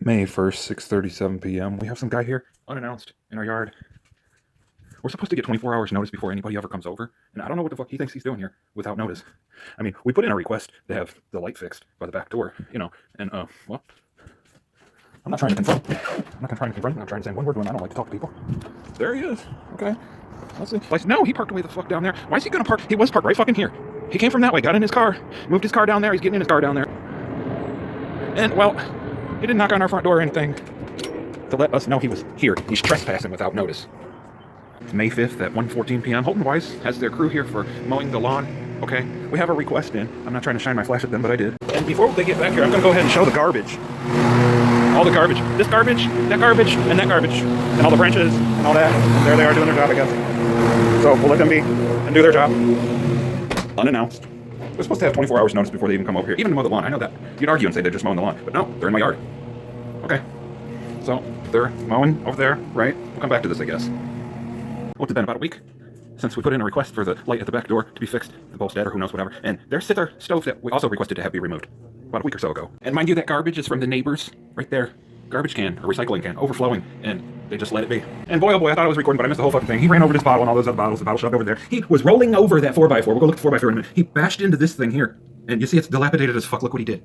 May 1st, 6:37 p.m. We have some guy here, unannounced, in our yard. We're supposed to get 24 hours notice before anybody ever comes over, and I don't know what the fuck he thinks he's doing here without notice. I mean, we put in a request to have the light fixed by the back door, you know, and, well, I'm not trying to confront. I'm not trying to confront him. I'm trying to say one word when I don't like to talk to people. There he is. Okay. Let's see. Like, no, he parked away the fuck down there. Why is he gonna park? He was parked right fucking here. He came from that way, got in his car, moved his car down there. He's getting in his car down there. And, well, he didn't knock on our front door or anything to let us know he was here. He's trespassing without notice. It's May 5th at 1:14 p.m. Holton Wise has their crew here for mowing the lawn. Okay, we have a request in. I'm not trying to shine my flash at them, but I did. And before they get back here, I'm going to go ahead and show the garbage. All the garbage. This garbage, that garbage, and that garbage. And all the branches, and all that. And there they are doing their job, I guess. So we'll let them be and do their job. Unannounced. They're supposed to have 24 hours notice before they even come over here. Even to mow the lawn. I know that. You'd argue and say they're just mowing the lawn. But no, they're in my yard. Okay. So they're mowing over there, right? We'll come back to this, I guess. What's it been, about a week? Since we put in a request for the light at the back door to be fixed, the bulb's dead or who knows, whatever. And there's their stove that we also requested to have be removed about a week or so ago. And mind you, that garbage is from the neighbors right there. Garbage can, or recycling can, overflowing, and they just let it be. And boy, oh boy, I thought I was recording, but I missed the whole fucking thing. He ran over this bottle and all those other bottles, the bottle shoved over there. He was rolling over that 4x4. We'll go look at the 4x4 in a minute. He bashed into this thing here. And you see it's dilapidated as fuck. Look what he did.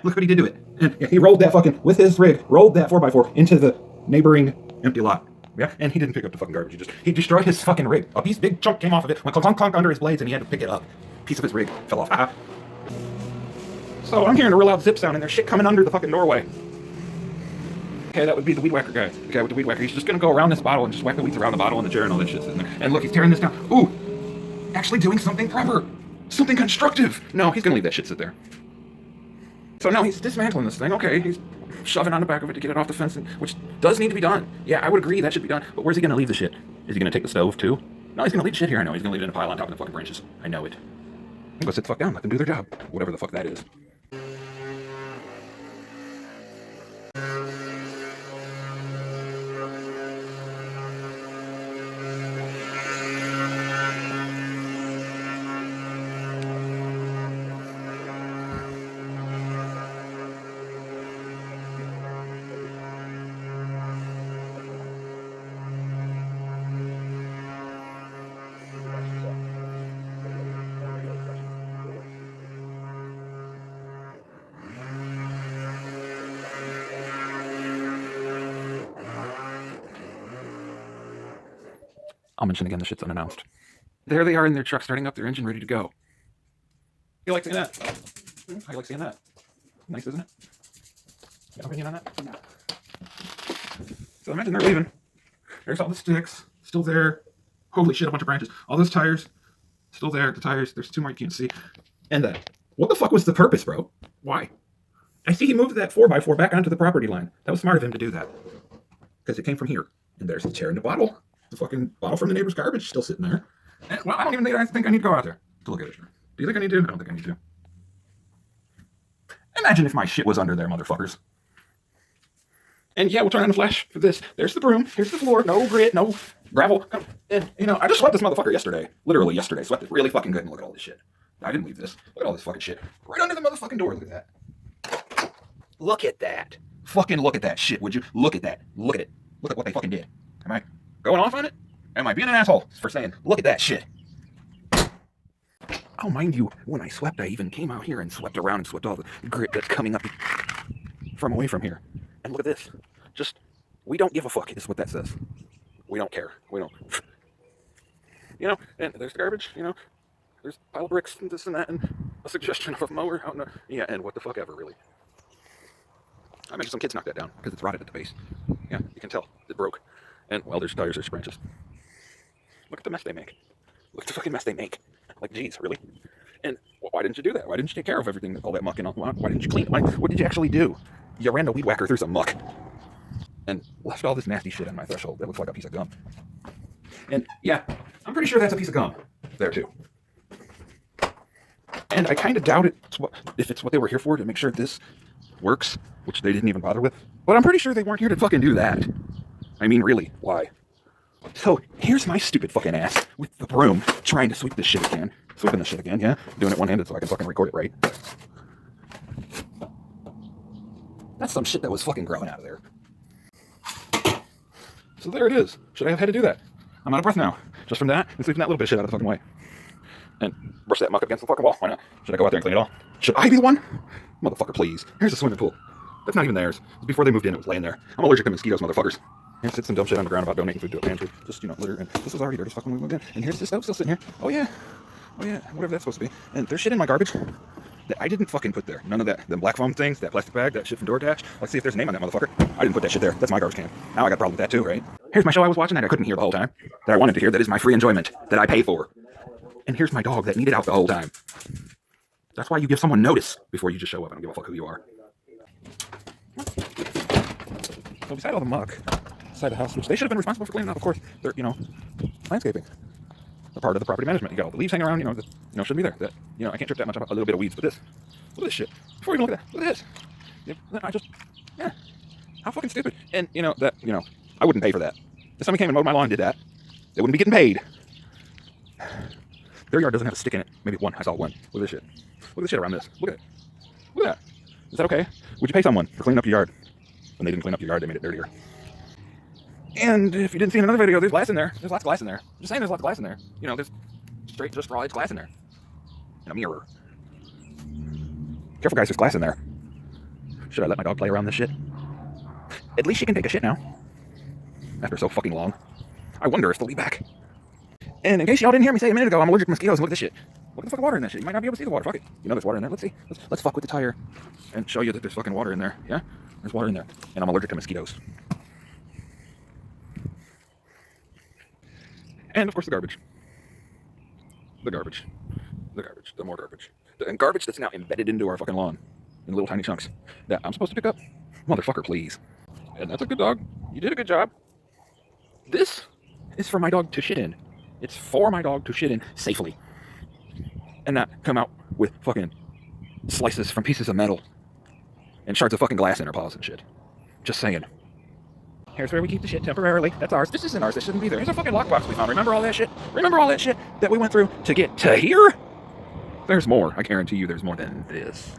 Look what he did to it. And yeah, he rolled that fucking, with his rig, rolled that 4x4 into the neighboring empty lot. Yeah, and he didn't pick up the fucking garbage. He destroyed his fucking rig. A big chunk came off of it, went clunk, clunk under his blades, and he had to pick it up. A piece of his rig fell off. So I'm hearing a real loud zip sound, and there's shit coming under the fucking doorway. Okay, that would be the weed whacker guy. The guy with the weed whacker. He's just gonna go around this bottle and just whack the weeds around the bottle and the chair and all that shit's in there. And look, he's tearing this down. Ooh! Actually doing something proper. Something constructive. No, he's gonna leave that shit sit there. So now he's dismantling this thing. Okay, he's shoving on the back of it to get it off the fence, which does need to be done. Yeah, I would agree that should be done. But where's he gonna leave the shit? Is he gonna take the stove too? No, he's gonna leave the shit here. I know. He's gonna leave it in a pile on top of the fucking branches. I know it. Go sit the fuck down. Let them do their job. Whatever the fuck that is. I'll mention again, the shit's unannounced. There they are in their truck, starting up their engine, ready to go. You like seeing that? I like seeing that. Nice, isn't it? Got an opinion on that? So imagine they're leaving. There's all the sticks, still there. Holy shit, a bunch of branches. All those tires, still there. The tires, there's two more you can't see. And what the fuck was the purpose, bro? Why? I see he moved that 4x4 back onto the property line. That was smart of him to do that. Because it came from here. And there's the chair and the bottle. The fucking bottle from the neighbor's garbage still sitting there. And, well, I don't even think I need to go out there to look at it. Do you think I need to? I don't think I need to. Imagine if my shit was under there, motherfuckers. And yeah, we'll turn on the flash for this. There's the broom. Here's the floor. No grit, no gravel. And, you know, I just swept this motherfucker yesterday. Literally yesterday. Swept it really fucking good. And look at all this shit. I didn't leave this. Look at all this fucking shit. Right under the motherfucking door. Look at that. Look at that. Fucking look at that shit, would you? Look at that. Look at it. Look at what they fucking did. Am I going off on it? Am I being an asshole for saying, look at that shit? Oh, mind you, when I swept, I even came out here and swept around and swept all the grit that's coming up from away from here. And look at this. Just, we don't give a fuck is what that says. We don't care. We don't. You know, and there's the garbage, you know. There's a pile of bricks and this and that and a suggestion of a mower out in the, yeah, and what the fuck ever, really. I imagine some kids knocked that down because it's rotted at the base. Yeah, you can tell. It broke. And, well, there's tires, there's branches. Look at the mess they make. Look at the fucking mess they make. Like, geez, really? And why didn't you do that? Why didn't you take care of everything, all that muck and all? Why didn't you clean? What did you actually do? You ran the weed whacker through some muck and left all this nasty shit on my threshold. That looks like a piece of gum. And yeah, I'm pretty sure that's a piece of gum there too. And I kind of doubt if it's what they were here for, to make sure this works, which they didn't even bother with. But I'm pretty sure they weren't here to fucking do that. I mean, really, why? So here's my stupid fucking ass with the broom trying to sweep this shit again. Sweeping this shit again, yeah? Doing it one-handed so I can fucking record it right. That's some shit that was fucking growing out of there. So there it is. Should I have had to do that? I'm out of breath now. Just from that, and sweeping that little bit of shit out of the fucking way. And brush that muck up against the fucking wall. Why not? Should I go out there and clean it all? Should I be the one? Motherfucker, please. Here's a swimming pool. That's not even theirs. Before they moved in, it was laying there. I'm allergic to mosquitoes, motherfuckers. Here's some dumb shit on the ground about donating food to a pantry. Just, litter. And this was already dirty as fuck when we moved in. And here's this stove still sitting here. Oh, yeah. Oh, yeah. Whatever that's supposed to be. And there's shit in my garbage that I didn't fucking put there. None of that. Them black foam things, that plastic bag, that shit from DoorDash. Let's see if there's a name on that motherfucker. I didn't put that shit there. That's my garbage can. Now I got a problem with that too, right? Here's my show I was watching that I couldn't hear the whole time. That I wanted to hear. That is my free enjoyment. That I pay for. And here's my dog that needed out the whole time. That's why you give someone notice before you just show up. I don't give a fuck who you are. So beside all the muck inside the house, which they should have been responsible for cleaning up, of course, they're, landscaping. They're part of the property management. You got all the leaves hanging around, that, shouldn't be there. That, I can't trip that much about a little bit of weeds, but look at this shit. Before you even look at that, look at this. How fucking stupid. And, I wouldn't pay for that. If somebody came and mowed my lawn and did that, they wouldn't be getting paid. Their yard doesn't have a stick in it. Maybe one. I saw one. Look at this shit. Look at the shit around this. Look at it. Look at that. Is that okay? Would you pay someone for cleaning up your yard? When they didn't clean up your yard, they made it dirtier. And if you didn't see in another video, there's glass in there. There's lots of glass in there. I'm just saying there's lots of glass in there. There's straight, just raw edge glass in there. And a mirror. Careful, guys, there's glass in there. Should I let my dog play around this shit? At least she can take a shit now. After so fucking long. I wonder if they'll be back. And in case y'all didn't hear me say a minute ago, I'm allergic to mosquitoes. Look at this shit. Look at the fucking water in that shit. You might not be able to see the water. Fuck it. There's water in there. Let's see. Let's fuck with the tire and show you that there's fucking water in there. Yeah? There's water in there. And I'm allergic to mosquitoes. And, of course, the garbage. The garbage. The garbage. The more garbage. And garbage that's now embedded into our fucking lawn in little tiny chunks that I'm supposed to pick up. Motherfucker, please. And that's a good dog. You did a good job. This is for my dog to shit in. It's for my dog to shit in safely. And not come out with fucking slices from pieces of metal and shards of fucking glass in her paws and shit. Just saying. Here's where we keep the shit temporarily. That's ours. This isn't ours. This shouldn't be there. Here's a fucking lockbox we found. Remember all that shit? Remember all that shit that we went through to get to here? There's more. I guarantee you there's more than this.